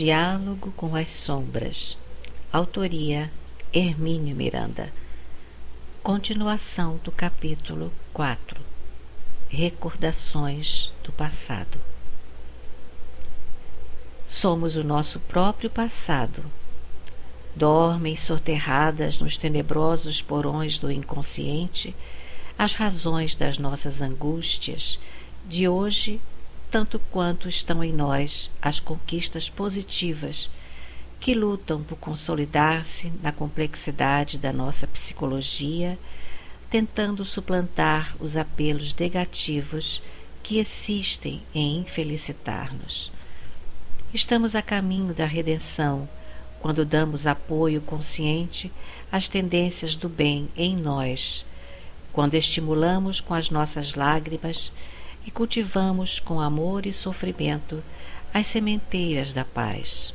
Diálogo com as Sombras. Autoria Hermínio Miranda. Continuação do capítulo 4. Recordações do passado. Somos o nosso próprio passado. Dormem soterradas nos tenebrosos porões do inconsciente as razões das nossas angústias de hoje, tanto quanto estão em nós as conquistas positivas que lutam por consolidar-se na complexidade da nossa psicologia, tentando suplantar os apelos negativos que insistem em infelicitar-nos. Estamos a caminho da redenção quando damos apoio consciente às tendências do bem em nós, quando estimulamos com as nossas lágrimas e cultivamos com amor e sofrimento as sementeiras da paz.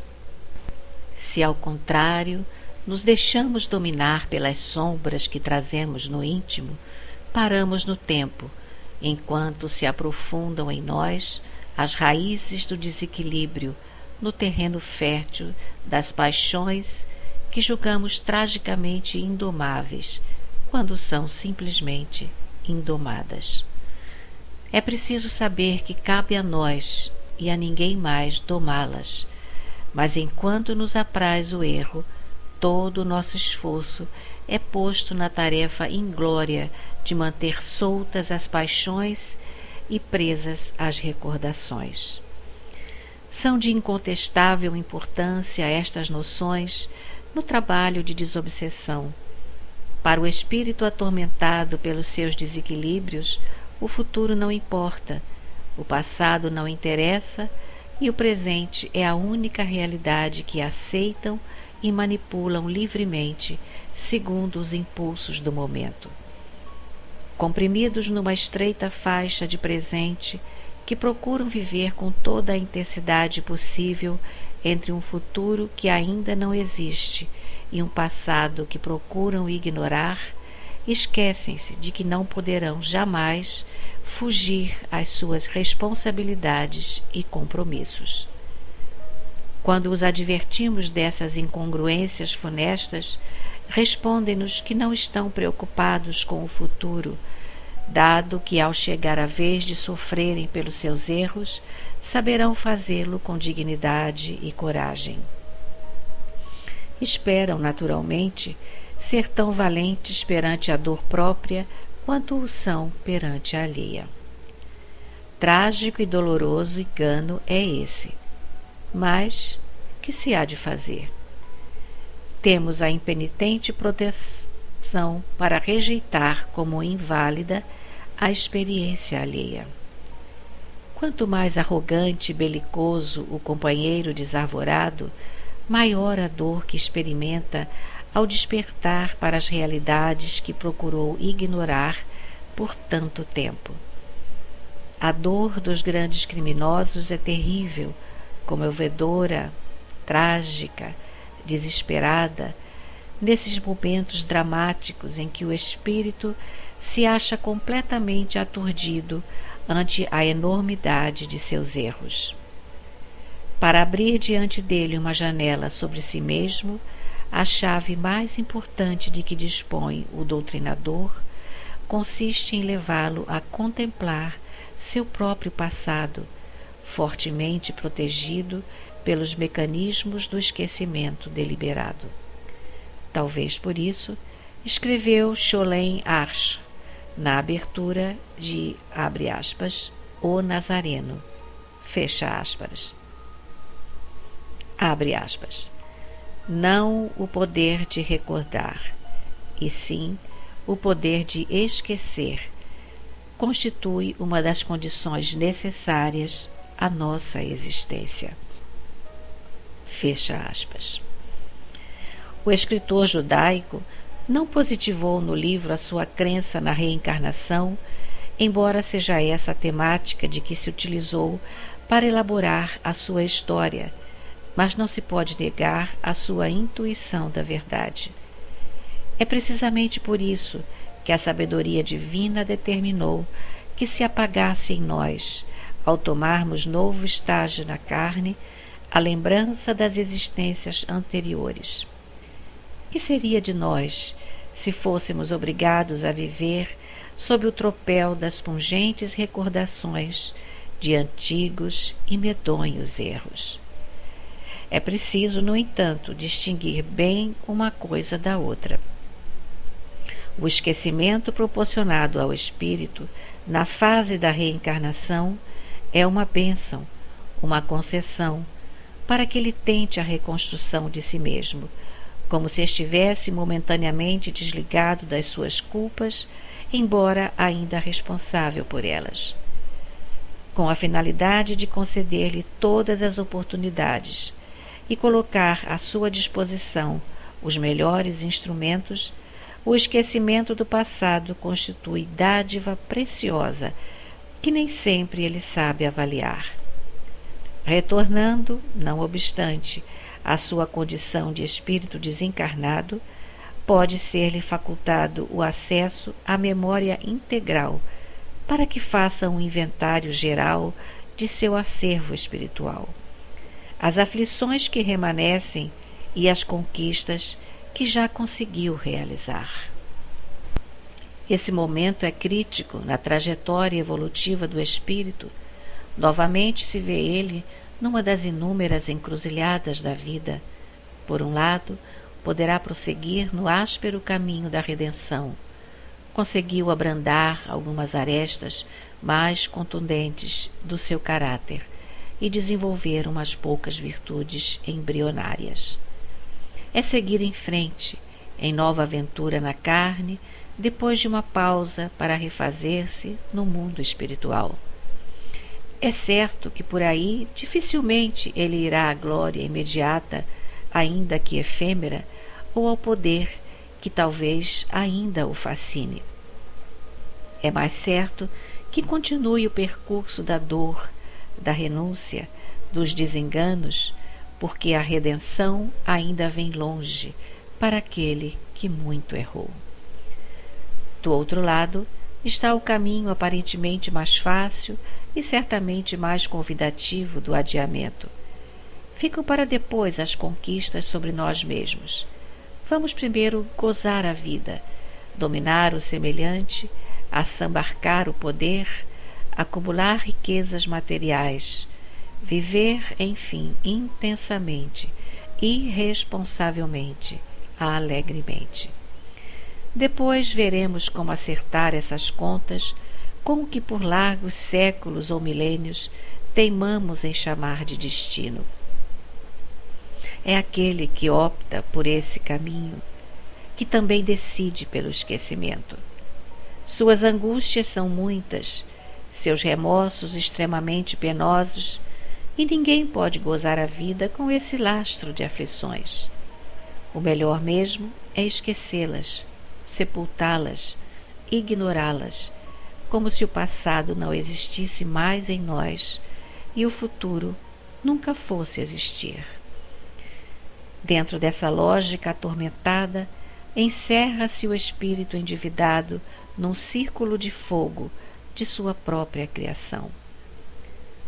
Se, ao contrário, nos deixamos dominar pelas sombras que trazemos no íntimo, paramos no tempo, enquanto se aprofundam em nós as raízes do desequilíbrio no terreno fértil das paixões que julgamos tragicamente indomáveis, quando são simplesmente indomadas. É preciso saber que cabe a nós e a ninguém mais domá-las, mas enquanto nos apraz o erro, todo o nosso esforço é posto na tarefa inglória de manter soltas as paixões e presas as recordações. São de incontestável importância estas noções no trabalho de desobsessão. Para o espírito atormentado pelos seus desequilíbrios, o futuro não importa, o passado não interessa e o presente é a única realidade que aceitam e manipulam livremente, segundo os impulsos do momento. Comprimidos numa estreita faixa de presente, que procuram viver com toda a intensidade possível entre um futuro que ainda não existe e um passado que procuram ignorar, esquecem-se de que não poderão jamais fugir às suas responsabilidades e compromissos. Quando os advertimos dessas incongruências funestas, respondem-nos que não estão preocupados com o futuro, dado que, ao chegar a vez de sofrerem pelos seus erros, saberão fazê-lo com dignidade e coragem. Esperam, naturalmente, ser tão valentes perante a dor própria quanto o são perante a alheia. Trágico e doloroso engano é esse, mas que se há de fazer? Temos a impenitente proteção para rejeitar como inválida a experiência alheia. Quanto mais arrogante e belicoso o companheiro desarvorado, maior a dor que experimenta ao despertar para as realidades que procurou ignorar por tanto tempo. A dor dos grandes criminosos é terrível, comovedora, trágica, desesperada, nesses momentos dramáticos em que o espírito se acha completamente aturdido ante a enormidade de seus erros. Para abrir diante dele uma janela sobre si mesmo, a chave mais importante de que dispõe o doutrinador consiste em levá-lo a contemplar seu próprio passado, fortemente protegido pelos mecanismos do esquecimento deliberado. Talvez por isso, escreveu Cholem Arch, na abertura de, abre aspas, O Nazareno, fecha aspas. Abre aspas. Não o poder de recordar, e sim o poder de esquecer, constitui uma das condições necessárias à nossa existência. Fecha aspas. O escritor judaico não positivou no livro a sua crença na reencarnação, embora seja essa a temática de que se utilizou para elaborar a sua história, mas não se pode negar a sua intuição da verdade. É precisamente por isso que a sabedoria divina determinou que se apagasse em nós, ao tomarmos novo estágio na carne, a lembrança das existências anteriores. Que seria de nós se fôssemos obrigados a viver sob o tropel das pungentes recordações de antigos e medonhos erros? É preciso, no entanto, distinguir bem uma coisa da outra. O esquecimento proporcionado ao espírito na fase da reencarnação é uma bênção, uma concessão, para que ele tente a reconstrução de si mesmo, como se estivesse momentaneamente desligado das suas culpas, embora ainda responsável por elas, com a finalidade de conceder-lhe todas as oportunidades e colocar à sua disposição os melhores instrumentos. O esquecimento do passado constitui dádiva preciosa que nem sempre ele sabe avaliar. Retornando, não obstante, à sua condição de espírito desencarnado, pode ser-lhe facultado o acesso à memória integral para que faça um inventário geral de seu acervo espiritual, as aflições que remanescem e as conquistas que já conseguiu realizar. Esse momento é crítico na trajetória evolutiva do espírito. Novamente se vê ele numa das inúmeras encruzilhadas da vida. Por um lado, poderá prosseguir no áspero caminho da redenção. Conseguiu abrandar algumas arestas mais contundentes do seu caráter e desenvolver umas poucas virtudes embrionárias. É seguir em frente, em nova aventura na carne, depois de uma pausa para refazer-se no mundo espiritual. É certo que por aí dificilmente ele irá à glória imediata, ainda que efêmera, ou ao poder que talvez ainda o fascine. É mais certo que continue o percurso da dor, da renúncia, dos desenganos, porque a redenção ainda vem longe para aquele que muito errou. Do outro lado está o caminho aparentemente mais fácil e certamente mais convidativo do adiamento. Ficam para depois as conquistas sobre nós mesmos. Vamos primeiro gozar a vida, dominar o semelhante, assambarcar o poder, acumular riquezas materiais, viver, enfim, intensamente, irresponsavelmente, alegremente. Depois veremos como acertar essas contas com o que por largos séculos ou milênios teimamos em chamar de destino. É aquele que opta por esse caminho, que também decide pelo esquecimento. Suas angústias são muitas, seus remorsos extremamente penosos, e ninguém pode gozar a vida com esse lastro de aflições. O melhor mesmo é esquecê-las, sepultá-las, ignorá-las, como se o passado não existisse mais em nós e o futuro nunca fosse existir. Dentro dessa lógica atormentada, encerra-se o espírito endividado num círculo de fogo de sua própria criação.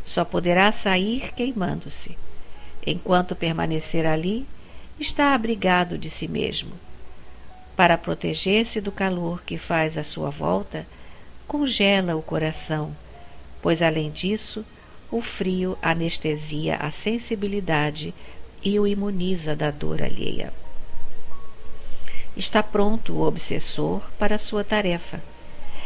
Só poderá sair queimando-se. Enquanto permanecer ali, está abrigado de si mesmo. Para proteger-se do calor que faz à sua volta, congela o coração, pois além disso, o frio anestesia a sensibilidade e o imuniza da dor alheia. Está pronto o obsessor para a sua tarefa.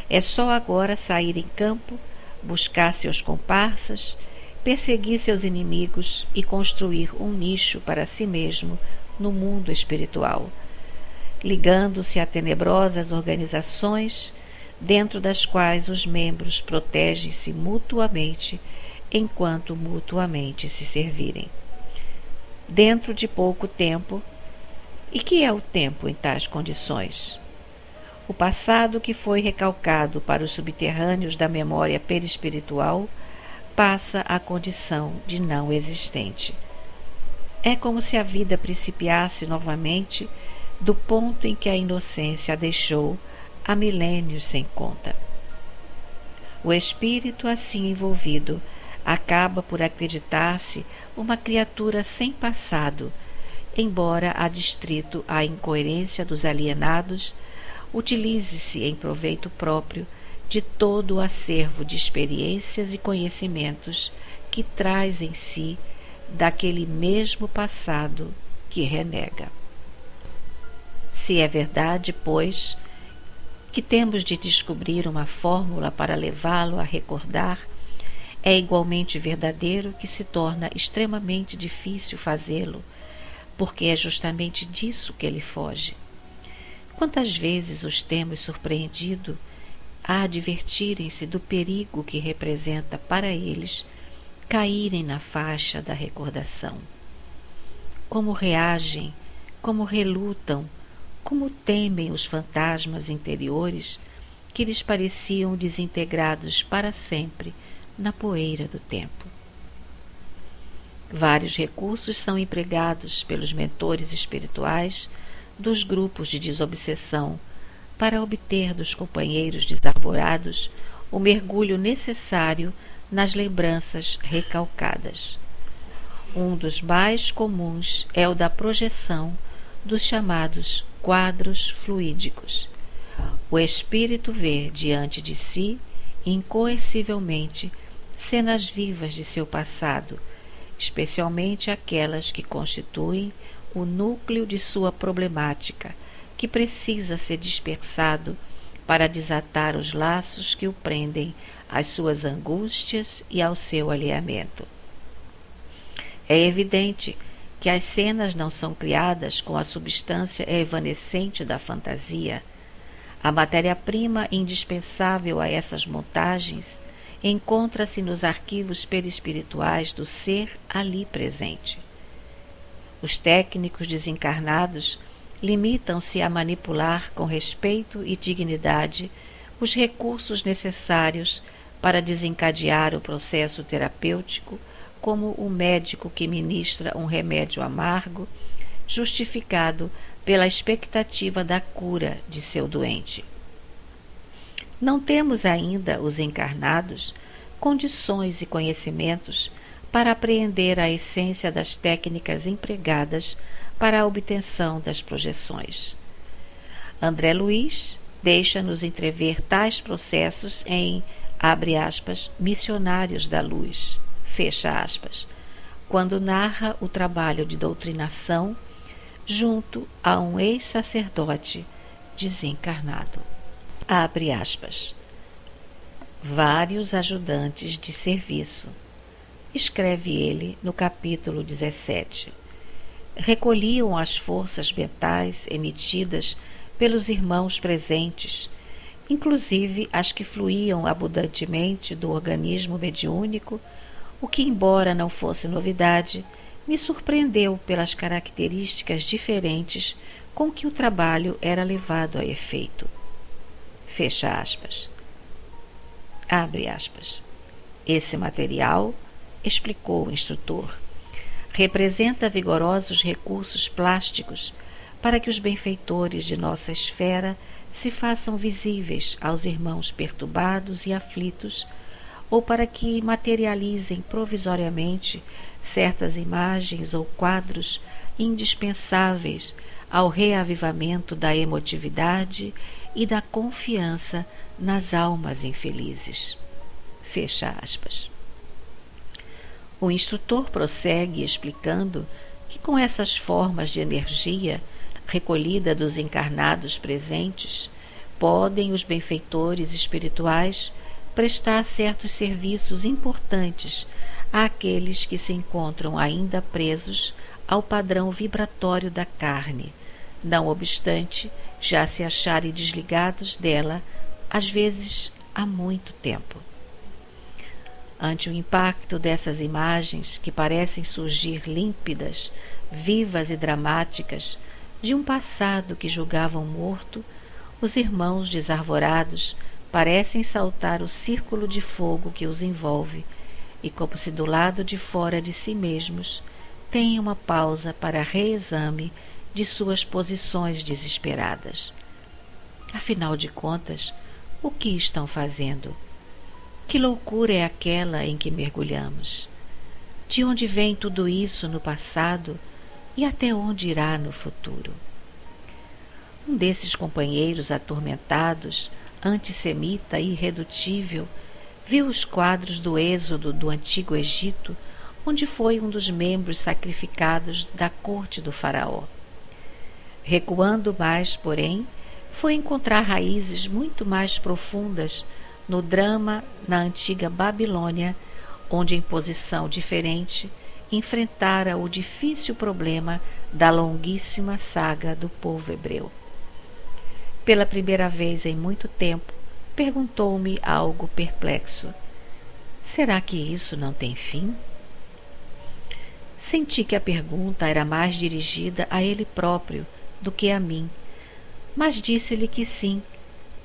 É só agora sair em campo, buscar seus comparsas, perseguir seus inimigos e construir um nicho para si mesmo no mundo espiritual, ligando-se a tenebrosas organizações dentro das quais os membros protegem-se mutuamente enquanto mutuamente se servirem. Dentro de pouco tempo, e que é o tempo em tais condições? O passado que foi recalcado para os subterrâneos da memória perispiritual passa à condição de não existente. É como se a vida principiasse novamente do ponto em que a inocência a deixou há milênios sem conta. O espírito assim envolvido acaba por acreditar-se uma criatura sem passado, embora adstrito à incoerência dos alienados, utilize-se em proveito próprio de todo o acervo de experiências e conhecimentos que traz em si daquele mesmo passado que renega. Se é verdade, pois, que temos de descobrir uma fórmula para levá-lo a recordar, é igualmente verdadeiro que se torna extremamente difícil fazê-lo, porque é justamente disso que ele foge. Quantas vezes os temos surpreendido a advertirem-se do perigo que representa para eles caírem na faixa da recordação. Como reagem, como relutam, como temem os fantasmas interiores que lhes pareciam desintegrados para sempre na poeira do tempo. Vários recursos são empregados pelos mentores espirituais dos grupos de desobsessão para obter dos companheiros desarvorados o mergulho necessário nas lembranças recalcadas. Um dos mais comuns é o da projeção dos chamados quadros fluídicos. O espírito vê diante de si, incoercivelmente, cenas vivas de seu passado, especialmente aquelas que constituem o núcleo de sua problemática, que precisa ser dispersado para desatar os laços que o prendem às suas angústias e ao seu alheamento. É evidente que as cenas não são criadas com a substância evanescente da fantasia. A matéria-prima indispensável a essas montagens encontra-se nos arquivos perispirituais do ser ali presente. Os técnicos desencarnados limitam-se a manipular com respeito e dignidade os recursos necessários para desencadear o processo terapêutico, como o médico que ministra um remédio amargo, justificado pela expectativa da cura de seu doente. Não temos ainda, os encarnados, condições e conhecimentos para apreender a essência das técnicas empregadas para a obtenção das projeções. André Luiz deixa-nos entrever tais processos em, abre aspas, Missionários da Luz, fecha aspas, quando narra o trabalho de doutrinação junto a um ex-sacerdote desencarnado. Abre aspas. Vários ajudantes de serviço, escreve ele no capítulo 17. Recolhiam as forças mentais emitidas pelos irmãos presentes, inclusive as que fluíam abundantemente do organismo mediúnico, o que, embora não fosse novidade, me surpreendeu pelas características diferentes com que o trabalho era levado a efeito. Fecha aspas. Abre aspas. Esse material, explicou o instrutor, representa vigorosos recursos plásticos para que os benfeitores de nossa esfera se façam visíveis aos irmãos perturbados e aflitos, ou para que materializem provisoriamente certas imagens ou quadros indispensáveis ao reavivamento da emotividade e da confiança nas almas infelizes. Fecha aspas. O instrutor prossegue explicando que com essas formas de energia recolhida dos encarnados presentes, podem os benfeitores espirituais prestar certos serviços importantes àqueles que se encontram ainda presos ao padrão vibratório da carne, não obstante já se acharem desligados dela, às vezes há muito tempo. Ante o impacto dessas imagens que parecem surgir límpidas, vivas e dramáticas, de um passado que julgavam morto, os irmãos desarvorados parecem saltar o círculo de fogo que os envolve e, como se do lado de fora de si mesmos, têm uma pausa para reexame de suas posições desesperadas. Afinal de contas, o que estão fazendo? Que loucura é aquela em que mergulhamos? De onde vem tudo isso no passado e até onde irá no futuro? Um desses companheiros atormentados, antissemita e irredutível, viu os quadros do Êxodo do Antigo Egito, onde foi um dos membros sacrificados da corte do faraó. Recuando mais, porém, foi encontrar raízes muito mais profundas no drama na antiga Babilônia, onde em posição diferente enfrentara o difícil problema da longuíssima saga do povo hebreu. Pela primeira vez em muito tempo, perguntou-me algo perplexo: será que isso não tem fim? Senti que a pergunta era mais dirigida a ele próprio do que a mim, mas disse-lhe que sim,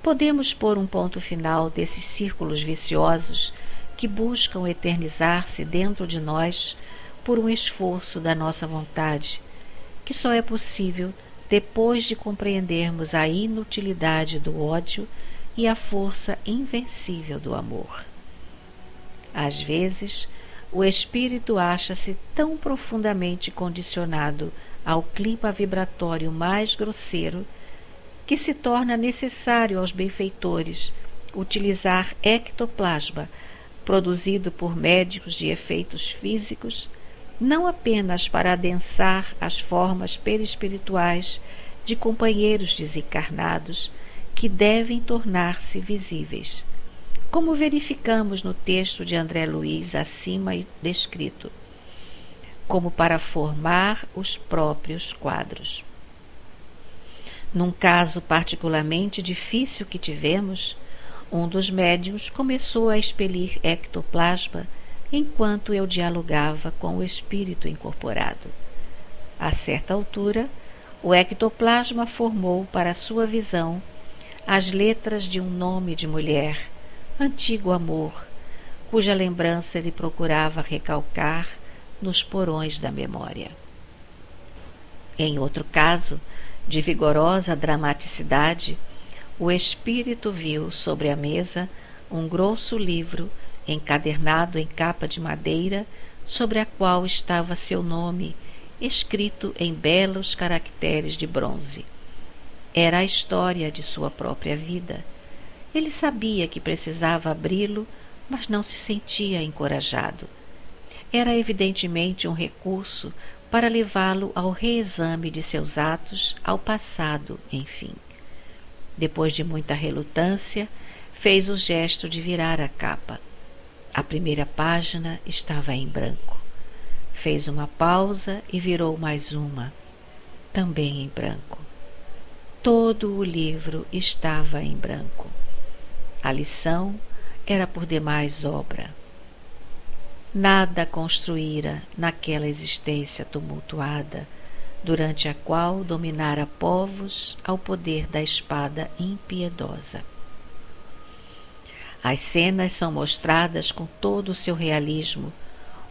podemos pôr um ponto final desses círculos viciosos que buscam eternizar-se dentro de nós por um esforço da nossa vontade, que só é possível depois de compreendermos a inutilidade do ódio e a força invencível do amor. Às vezes, o espírito acha-se tão profundamente condicionado ao clima vibratório mais grosseiro que se torna necessário aos benfeitores utilizar ectoplasma produzido por médicos de efeitos físicos, não apenas para adensar as formas perispirituais de companheiros desencarnados que devem tornar-se visíveis, como verificamos no texto de André Luiz acima descrito, como para formar os próprios quadros. Num caso particularmente difícil que tivemos, um dos médiuns começou a expelir ectoplasma enquanto eu dialogava com o espírito incorporado. A certa altura, o ectoplasma formou para sua visão as letras de um nome de mulher, antigo amor, cuja lembrança ele procurava recalcar nos porões da memória. Em outro caso, de vigorosa dramaticidade, o espírito viu sobre a mesa um grosso livro encadernado em capa de madeira, sobre a qual estava seu nome, escrito em belos caracteres de bronze. Era a história de sua própria vida. Ele sabia que precisava abri-lo, mas não se sentia encorajado. Era evidentemente um recurso para levá-lo ao reexame de seus atos, ao passado, enfim. Depois de muita relutância, fez o gesto de virar a capa. A primeira página estava em branco. Fez uma pausa e virou mais uma, também em branco. Todo o livro estava em branco. A lição era por demais obra. Nada construíra naquela existência tumultuada, durante a qual dominara povos ao poder da espada impiedosa. As cenas são mostradas com todo o seu realismo,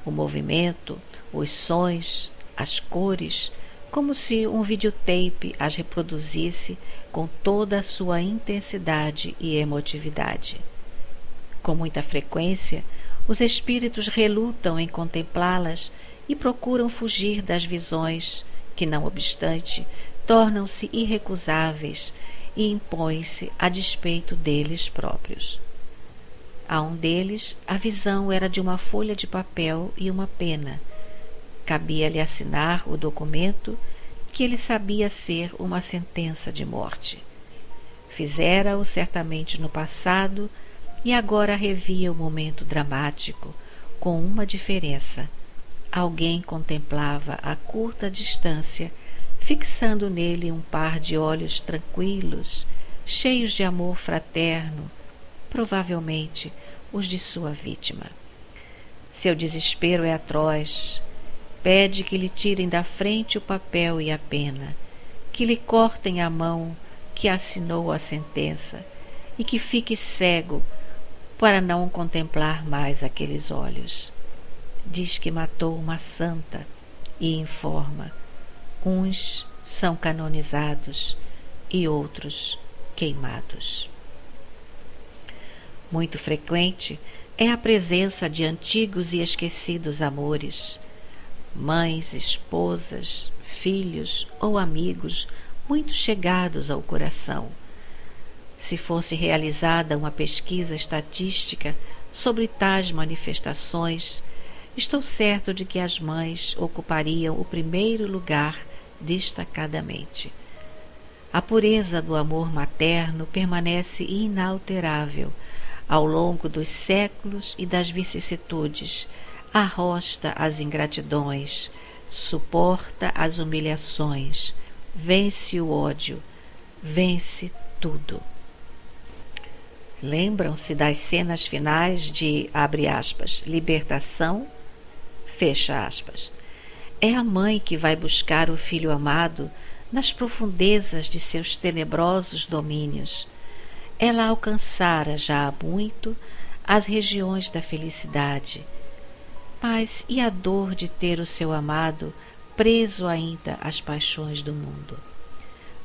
o movimento, os sons, as cores, como se um videotape as reproduzisse com toda a sua intensidade e emotividade. Com muita frequência, os espíritos relutam em contemplá-las e procuram fugir das visões que, não obstante, tornam-se irrecusáveis e impõem-se a despeito deles próprios. A um deles, a visão era de uma folha de papel e uma pena. Cabia-lhe assinar o documento que ele sabia ser uma sentença de morte. Fizera-o certamente no passado e agora revia o momento dramático, com uma diferença. Alguém contemplava a curta distância, fixando nele um par de olhos tranquilos, cheios de amor fraterno, provavelmente os de sua vítima. Seu desespero é atroz. Pede que lhe tirem da frente o papel e a pena, que lhe cortem a mão que assinou a sentença e que fique cego para não contemplar mais aqueles olhos. Diz que matou uma santa e informa: uns são canonizados e outros queimados. Muito frequente, É a presença de antigos e esquecidos amores, mães, esposas, filhos ou amigos muito chegados ao coração. Se fosse realizada uma pesquisa estatística sobre tais manifestações, estou certo de que as mães ocupariam o primeiro lugar destacadamente. A pureza do amor materno permanece inalterável ao longo dos séculos e das vicissitudes, arrosta as ingratidões, suporta as humilhações, vence o ódio, vence tudo. Lembram-se das cenas finais de, abre aspas, libertação, fecha aspas. É a mãe que vai buscar o filho amado nas profundezas de seus tenebrosos domínios. Ela alcançara já há muito as regiões da felicidade. Mas e a dor de ter o seu amado preso ainda às paixões do mundo?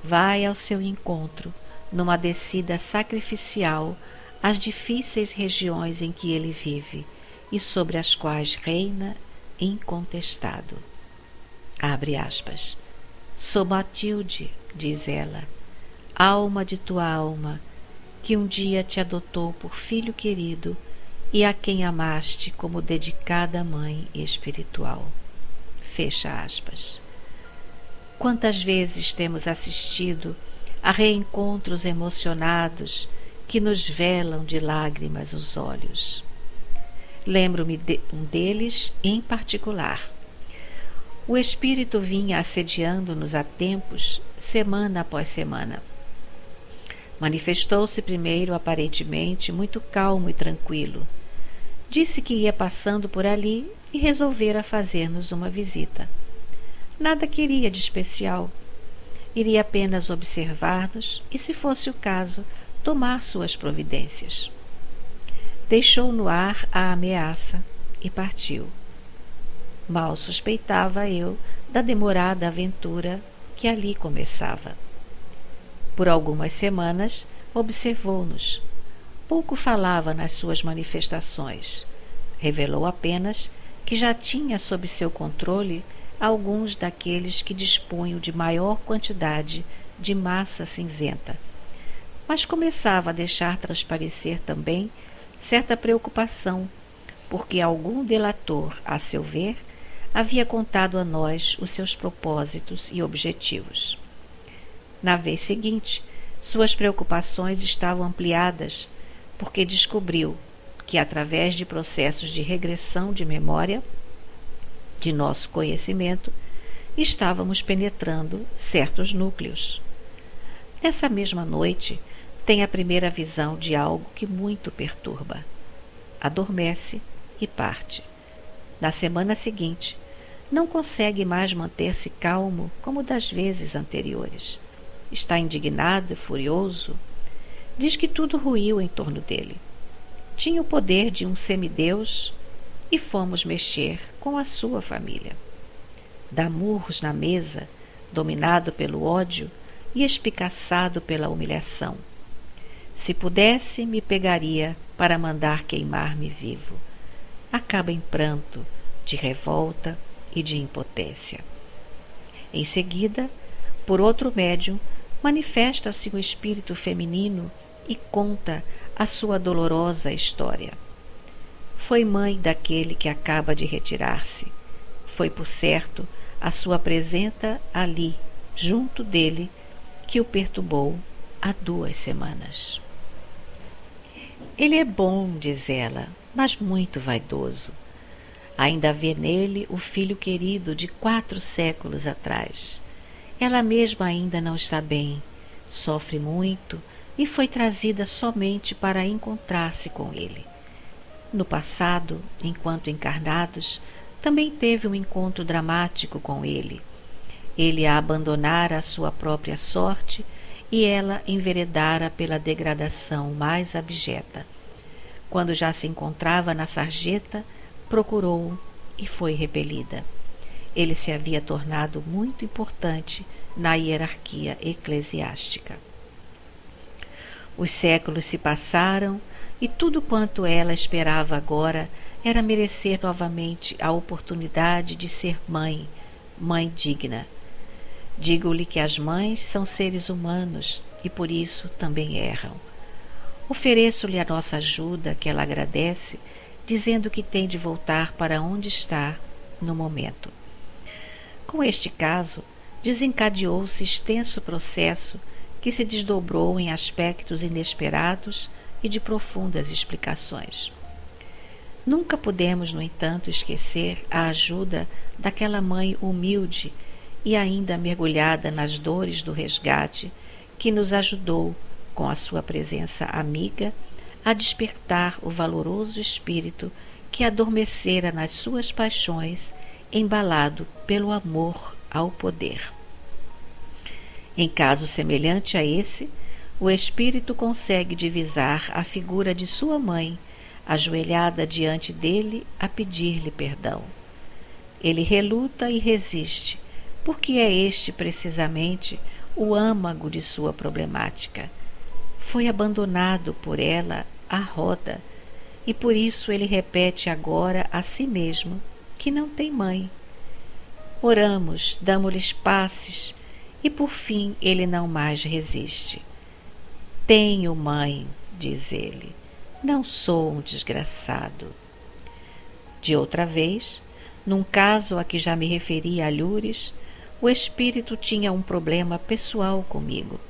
Vai ao seu encontro, numa descida sacrificial, às difíceis regiões em que ele vive e sobre as quais reina incontestado. Abre aspas. Sou Matilde, diz ela, alma de tua alma, que um dia te adotou por filho querido e a quem amaste como dedicada mãe espiritual. Fecha aspas. Quantas vezes temos assistido a reencontros emocionados que nos velam de lágrimas os olhos. Lembro-me de um deles em particular. O espírito vinha assediando-nos há tempos, semana após semana. Manifestou-se primeiro aparentemente muito calmo e tranquilo. Disse que ia passando por ali e resolvera fazer-nos uma visita. Nada queria de especial. Iria apenas observar-nos e, se fosse o caso, tomar suas providências. Deixou no ar a ameaça e partiu. Mal suspeitava eu da demorada aventura que ali começava. Por algumas semanas observou-nos. Pouco falava nas suas manifestações. Revelou apenas que já tinha sob seu controle alguns daqueles que dispunham de maior quantidade de massa cinzenta, mas começava a deixar transparecer também certa preocupação, porque algum delator, a seu ver, havia contado a nós os seus propósitos e objetivos. Na vez seguinte, suas preocupações estavam ampliadas, porque descobriu que, através de processos de regressão de memória, de nosso conhecimento, estávamos penetrando certos núcleos. Nessa mesma noite, tem a primeira visão de algo que muito perturba. Adormece e parte. Na semana seguinte, não consegue mais manter-se calmo como das vezes anteriores. Está indignado e furioso. Diz que tudo ruiu em torno dele. Tinha o poder de um semideus e fomos mexer com a sua família. Dá murros na mesa, dominado pelo ódio e espicaçado pela humilhação. Se pudesse, me pegaria para mandar queimar-me vivo. Acaba em pranto, de revolta e de impotência. Em seguida, por outro médium, manifesta-se o espírito feminino e conta a sua dolorosa história. Foi mãe daquele que acaba de retirar-se. Foi, por certo, a sua presença ali, junto dele, que o perturbou há 2 semanas. Ele é bom, diz ela, mas muito vaidoso. Ainda vê nele o filho querido de 4 séculos atrás. Ela mesma ainda não está bem, sofre muito e foi trazida somente para encontrar-se com ele. No passado, enquanto encarnados, também teve um encontro dramático com ele. Ele a abandonara à sua própria sorte e ela enveredara pela degradação mais abjeta. Quando já se encontrava na sarjeta, procurou-o e foi repelida. Ele se havia tornado muito importante na hierarquia eclesiástica. Os séculos se passaram e tudo quanto ela esperava agora era merecer novamente a oportunidade de ser mãe, mãe digna. Digo-lhe que as mães são seres humanos e por isso também erram. Ofereço-lhe a nossa ajuda, que ela agradece, dizendo que tem de voltar para onde está no momento. Com este caso, desencadeou-se extenso processo que se desdobrou em aspectos inesperados e de profundas explicações. Nunca pudemos, no entanto, esquecer a ajuda daquela mãe humilde e ainda mergulhada nas dores do resgate, que nos ajudou, com a sua presença amiga, a despertar o valoroso espírito que adormecera nas suas paixões, embalado pelo amor ao poder. Em caso semelhante a esse, o espírito consegue divisar a figura de sua mãe, ajoelhada diante dele a pedir-lhe perdão. Ele reluta e resiste, porque é este precisamente o âmago de sua problemática. Foi abandonado por ela à roda, e por isso ele repete agora a si mesmo que não tem mãe. Oramos, damos-lhes passes, e por fim ele não mais resiste. Tenho mãe, diz ele, não sou um desgraçado. De outra vez, num caso a que já me referi a Lures, o espírito tinha um problema pessoal comigo.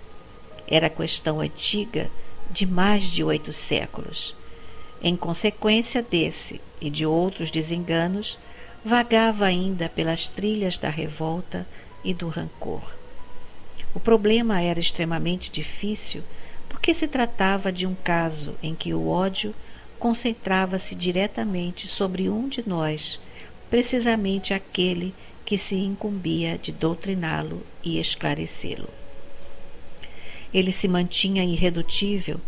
Era questão antiga de mais de 8 séculos. Em consequência desse e de outros desenganos, vagava ainda pelas trilhas da revolta e do rancor. O problema era extremamente difícil porque se tratava de um caso em que o ódio concentrava-se diretamente sobre um de nós, precisamente aquele que se incumbia de doutriná-lo e esclarecê-lo. Ele se mantinha irredutível,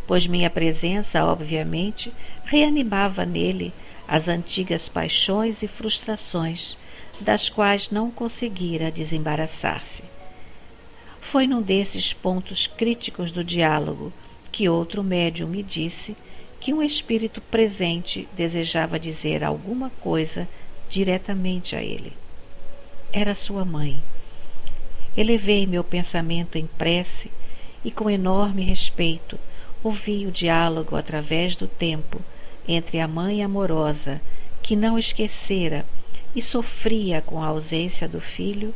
pois minha presença, obviamente, reanimava nele as antigas paixões e frustrações, das quais não conseguira desembaraçar-se. Foi num desses pontos críticos do diálogo que outro médium me disse que um espírito presente desejava dizer alguma coisa diretamente a ele. Era sua mãe. Elevei meu pensamento em prece e, com enorme respeito, ouvi o diálogo através do tempo entre a mãe amorosa, que não esquecera e sofria com a ausência do filho,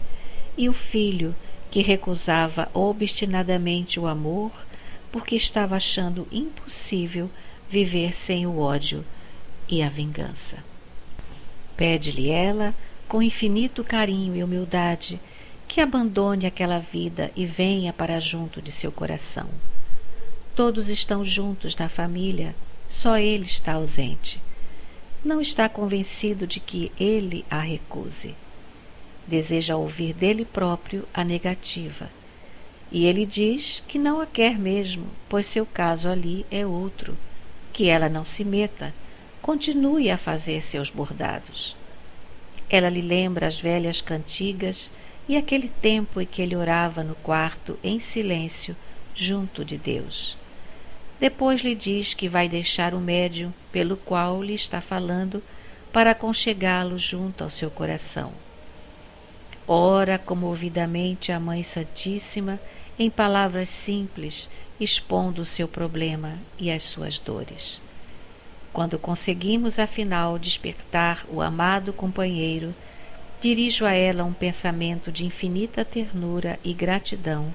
e o filho que recusava obstinadamente o amor porque estava achando impossível viver sem o ódio e a vingança. Pede-lhe ela, com infinito carinho e humildade, que abandone aquela vida e venha para junto de seu coração. Todos estão juntos na família, só ele está ausente. Não está convencido de que ele a recuse. Deseja ouvir dele próprio a negativa. E ele diz que não a quer mesmo, pois seu caso ali é outro, que ela não se meta, continue a fazer seus bordados. Ela lhe lembra as velhas cantigas e aquele tempo em que ele orava no quarto em silêncio, junto de Deus. Depois lhe diz que vai deixar o médium pelo qual lhe está falando para aconchegá-lo junto ao seu coração. Ora comovidamente a Mãe Santíssima, em palavras simples, expondo o seu problema e as suas dores. Quando conseguimos, afinal, despertar o amado companheiro, dirijo a ela um pensamento de infinita ternura e gratidão,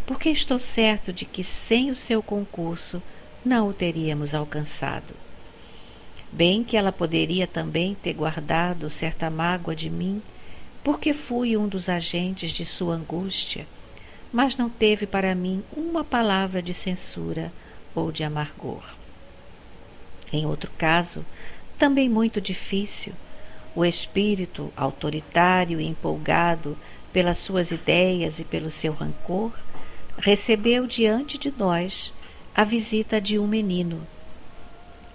porque estou certo de que sem o seu concurso não o teríamos alcançado. Bem que ela poderia também ter guardado certa mágoa de mim, porque fui um dos agentes de sua angústia, mas não teve para mim uma palavra de censura ou de amargor. Em outro caso, também muito difícil, o espírito, autoritário e empolgado pelas suas ideias e pelo seu rancor, recebeu diante de nós a visita de um menino.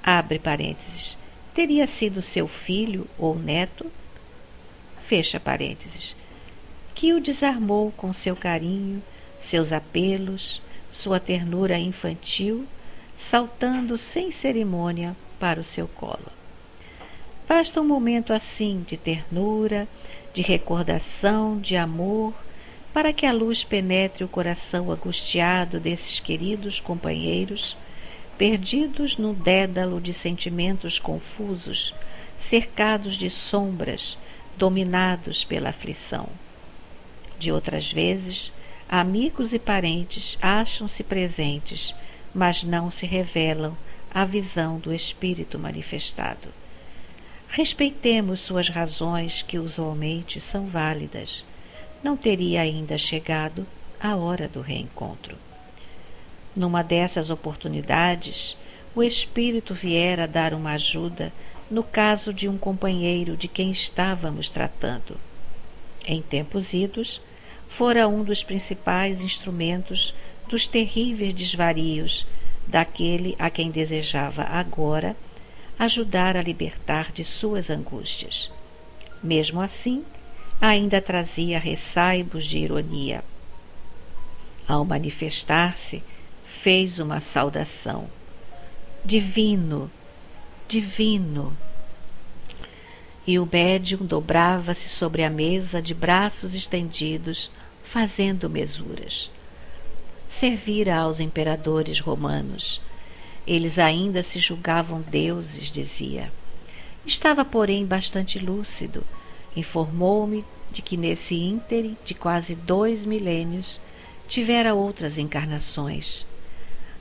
Abre parênteses. Teria sido seu filho ou neto? Fecha parênteses. Que o desarmou com seu carinho, seus apelos, sua ternura infantil, saltando sem cerimônia para o seu colo. Basta um momento assim de ternura, de recordação, de amor, para que a luz penetre o coração angustiado desses queridos companheiros, perdidos num dédalo de sentimentos confusos, cercados de sombras, dominados pela aflição. De outras vezes, amigos e parentes acham-se presentes, mas não se revelam à visão do Espírito manifestado. Respeitemos suas razões, que usualmente são válidas. Não teria ainda chegado a hora do reencontro. Numa dessas oportunidades, o Espírito viera dar uma ajuda no caso de um companheiro de quem estávamos tratando. Em tempos idos, fora um dos principais instrumentos dos terríveis desvarios daquele a quem desejava agora ajudar a libertar de suas angústias. Mesmo assim, ainda trazia ressaibos de ironia. Ao manifestar-se, fez uma saudação. Divino, divino! E o médium dobrava-se sobre a mesa de braços estendidos, fazendo mesuras. Servira aos imperadores romanos. Eles ainda se julgavam deuses, dizia. Estava, porém, bastante lúcido. Informou-me de que nesse ínterim de quase 2 milênios tivera outras encarnações.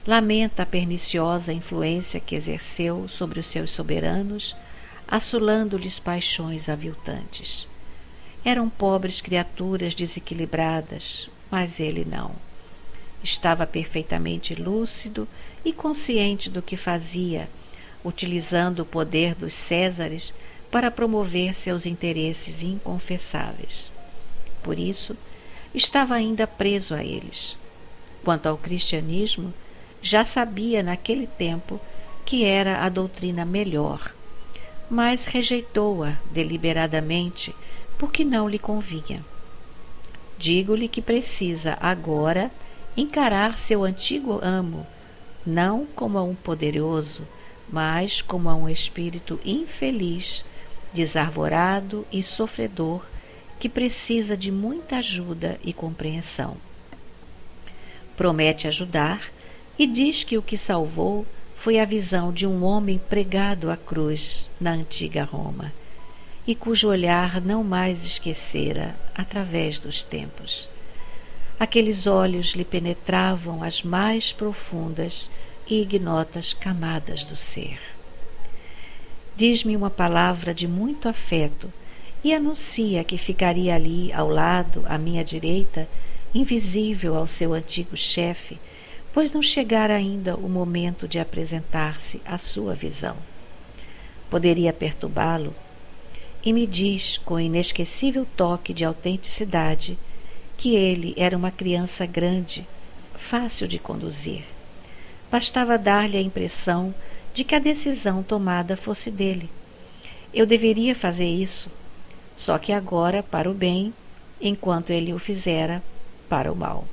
Lamenta a perniciosa influência que exerceu sobre os seus soberanos, assolando-lhes paixões aviltantes. Eram pobres criaturas desequilibradas, mas ele não. Estava perfeitamente lúcido e consciente do que fazia, utilizando o poder dos Césares para promover seus interesses inconfessáveis. Por isso, estava ainda preso a eles. Quanto ao cristianismo, já sabia naquele tempo que era a doutrina melhor, mas rejeitou-a deliberadamente porque não lhe convinha. Digo-lhe que precisa agora encarar seu antigo amo, não como a um poderoso, mas como a um espírito infeliz, desarvorado e sofredor, que precisa de muita ajuda e compreensão. Promete ajudar e diz que o que salvou foi a visão de um homem pregado à cruz na antiga Roma, e cujo olhar não mais esquecera através dos tempos. Aqueles olhos lhe penetravam as mais profundas e ignotas camadas do ser. Diz-me uma palavra de muito afeto e anuncia que ficaria ali ao lado, à minha direita, invisível ao seu antigo chefe, pois não chegara ainda o momento de apresentar-se à sua visão. Poderia perturbá-lo? E me diz, com inesquecível toque de autenticidade, que ele era uma criança grande, fácil de conduzir. Bastava dar-lhe a impressão de que a decisão tomada fosse dele. Eu deveria fazer isso, só que agora para o bem, enquanto ele o fizera para o mal.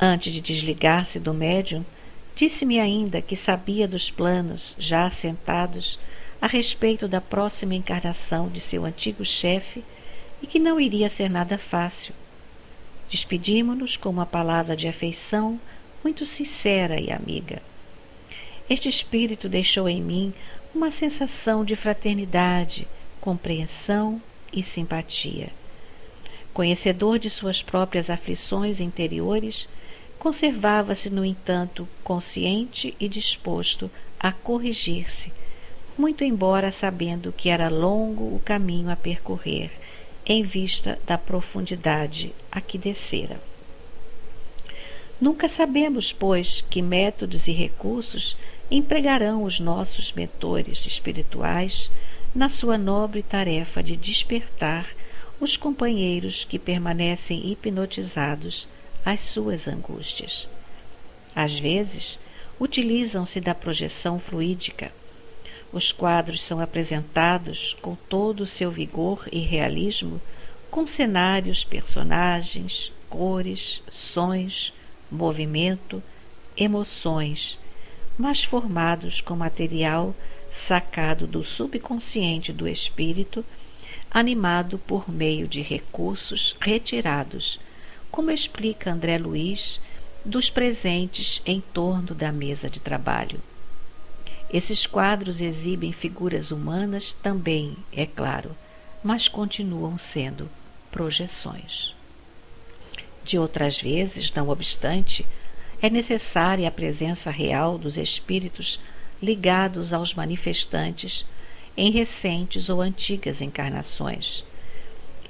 Antes de desligar-se do médium, disse-me ainda que sabia dos planos já assentados a respeito da próxima encarnação de seu antigo chefe e que não iria ser nada fácil. Despedimo-nos com uma palavra de afeição muito sincera e amiga. Este espírito deixou em mim uma sensação de fraternidade, compreensão e simpatia. Conhecedor de suas próprias aflições interiores, conservava-se, no entanto, consciente e disposto a corrigir-se, muito embora sabendo que era longo o caminho a percorrer, em vista da profundidade a que descera. Nunca sabemos, pois, que métodos e recursos empregarão os nossos mentores espirituais na sua nobre tarefa de despertar os companheiros que permanecem hipnotizados às suas angústias. Às vezes, utilizam-se da projeção fluídica. Os quadros são apresentados com todo o seu vigor e realismo, com cenários, personagens, cores, sons, movimento, emoções, mas formados com material sacado do subconsciente do espírito, animado por meio de recursos retirados, como explica André Luiz, dos presentes em torno da mesa de trabalho. Esses quadros exibem figuras humanas também, é claro, mas continuam sendo projeções. De outras vezes, não obstante, é necessária a presença real dos espíritos ligados aos manifestantes em recentes ou antigas encarnações.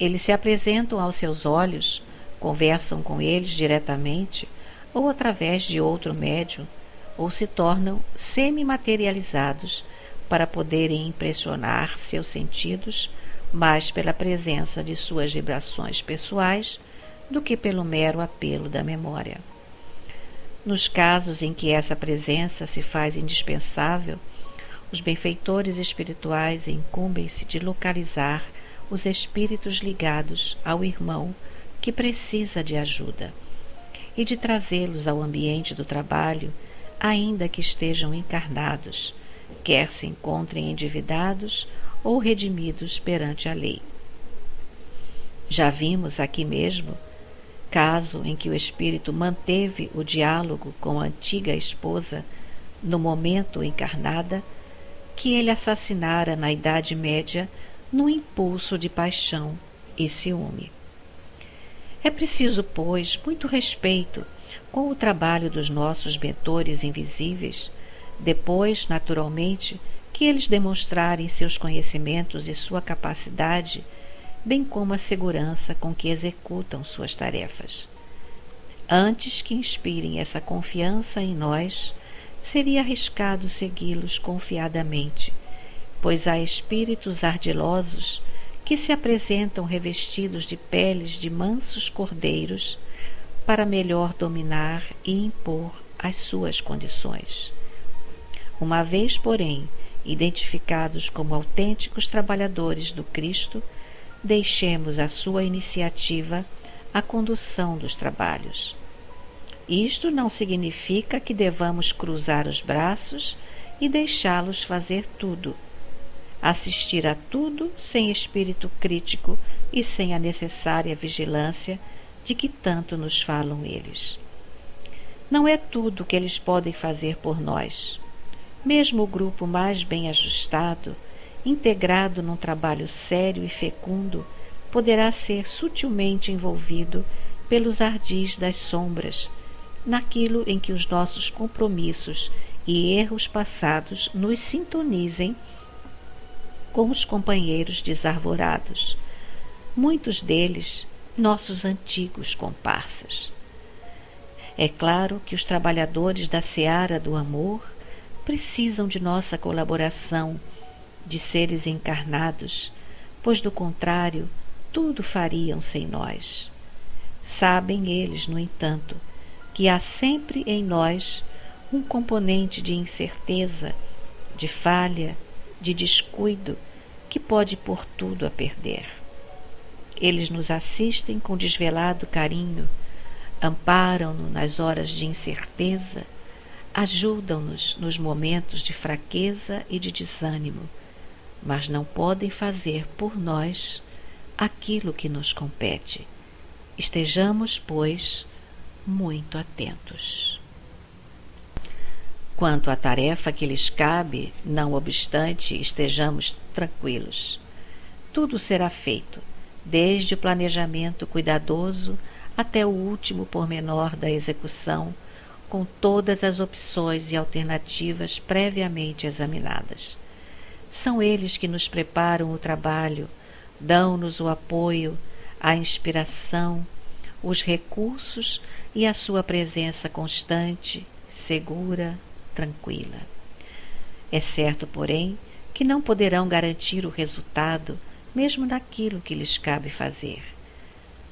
Eles se apresentam aos seus olhos, conversam com eles diretamente ou através de outro médium, ou se tornam semi-materializados para poderem impressionar seus sentidos mais pela presença de suas vibrações pessoais do que pelo mero apelo da memória. Nos casos em que essa presença se faz indispensável, os benfeitores espirituais incumbem-se de localizar os espíritos ligados ao irmão que precisa de ajuda e de trazê-los ao ambiente do trabalho, ainda que estejam encarnados, quer se encontrem endividados ou redimidos perante a lei. Já vimos aqui mesmo caso em que o espírito manteve o diálogo com a antiga esposa no momento encarnada, que ele assassinara na Idade Média num impulso de paixão e ciúme. É preciso, pois, muito respeito com o trabalho dos nossos mentores invisíveis, depois, naturalmente, que eles demonstrarem seus conhecimentos e sua capacidade, bem como a segurança com que executam suas tarefas. Antes que inspirem essa confiança em nós, seria arriscado segui-los confiadamente, pois há espíritos ardilosos que se apresentam revestidos de peles de mansos cordeiros para melhor dominar e impor as suas condições. Uma vez, porém, identificados como autênticos trabalhadores do Cristo, deixemos à sua iniciativa a condução dos trabalhos. Isto não significa que devamos cruzar os braços e deixá-los fazer tudo, assistir a tudo sem espírito crítico e sem a necessária vigilância de que tanto nos falam eles. Não é tudo que eles podem fazer por nós. Mesmo o grupo mais bem ajustado, integrado num trabalho sério e fecundo, poderá ser sutilmente envolvido pelos ardis das sombras, naquilo em que os nossos compromissos e erros passados nos sintonizem com os companheiros desarvorados, muitos deles nossos antigos comparsas. É claro que os trabalhadores da seara do amor precisam de nossa colaboração, de seres encarnados, pois do contrário, tudo fariam sem nós. Sabem eles, no entanto, que há sempre em nós um componente de incerteza, de falha, de descuido, que pode pôr tudo a perder. Eles nos assistem com desvelado carinho, amparam-nos nas horas de incerteza, ajudam-nos nos momentos de fraqueza e de desânimo, mas não podem fazer por nós aquilo que nos compete. Estejamos, pois, muito atentos. Quanto à tarefa que lhes cabe, não obstante, estejamos tranquilos. Tudo será feito, desde o planejamento cuidadoso até o último pormenor da execução, com todas as opções e alternativas previamente examinadas. São eles que nos preparam o trabalho, dão-nos o apoio, a inspiração, os recursos e a sua presença constante, segura, tranquila. É certo, porém, que não poderão garantir o resultado, mesmo naquilo que lhes cabe fazer.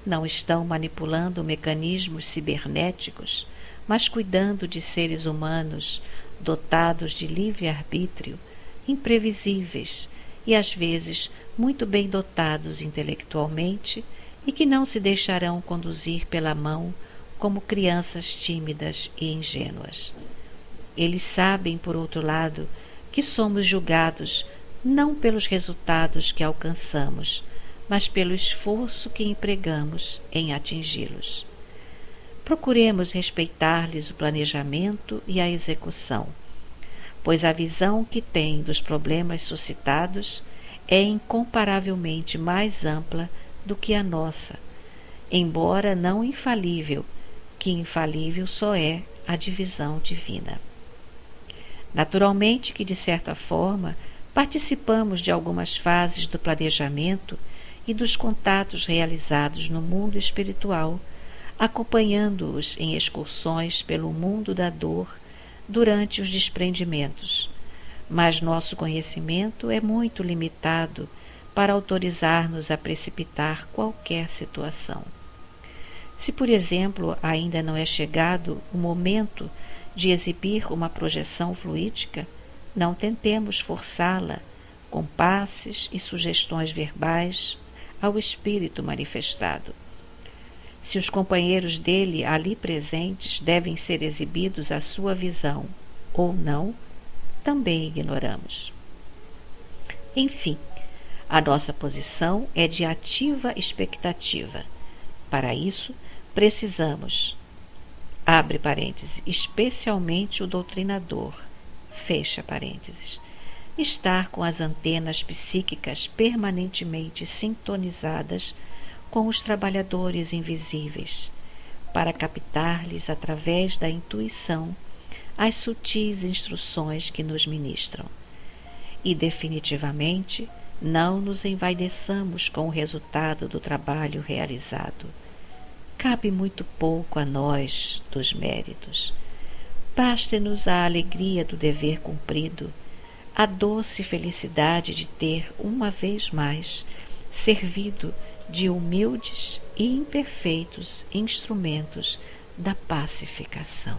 Não estão manipulando mecanismos cibernéticos, mas cuidando de seres humanos dotados de livre-arbítrio, imprevisíveis e às vezes muito bem dotados intelectualmente e que não se deixarão conduzir pela mão como crianças tímidas e ingênuas. eles sabem, por outro lado, que somos julgados não pelos resultados que alcançamos, mas pelo esforço que empregamos em atingi-los. Procuremos respeitar-lhes o planejamento e a execução, pois a visão que têm dos problemas suscitados é incomparavelmente mais ampla do que a nossa, embora não infalível, que infalível só é a divisão divina. Naturalmente que, de certa forma, participamos de algumas fases do planejamento e dos contatos realizados no mundo espiritual, acompanhando-os em excursões pelo mundo da dor durante os desprendimentos, mas nosso conhecimento é muito limitado para autorizar-nos a precipitar qualquer situação. Se, por exemplo, ainda não é chegado o momento de exibir uma projeção fluídica, não tentemos forçá-la com passes e sugestões verbais ao espírito manifestado. Se os companheiros dele ali presentes devem ser exibidos à sua visão ou não, também ignoramos. Enfim, a nossa posição é de ativa expectativa. Para isso, precisamos, abre parênteses, especialmente o doutrinador, fecha parênteses, estar com as antenas psíquicas permanentemente sintonizadas com os trabalhadores invisíveis, para captar-lhes através da intuição as sutis instruções que nos ministram. E definitivamente não nos envaideçamos com o resultado do trabalho realizado. Cabe muito pouco a nós dos méritos. Baste-nos a alegria do dever cumprido, a doce felicidade de ter, uma vez mais, servido de humildes e imperfeitos instrumentos da pacificação.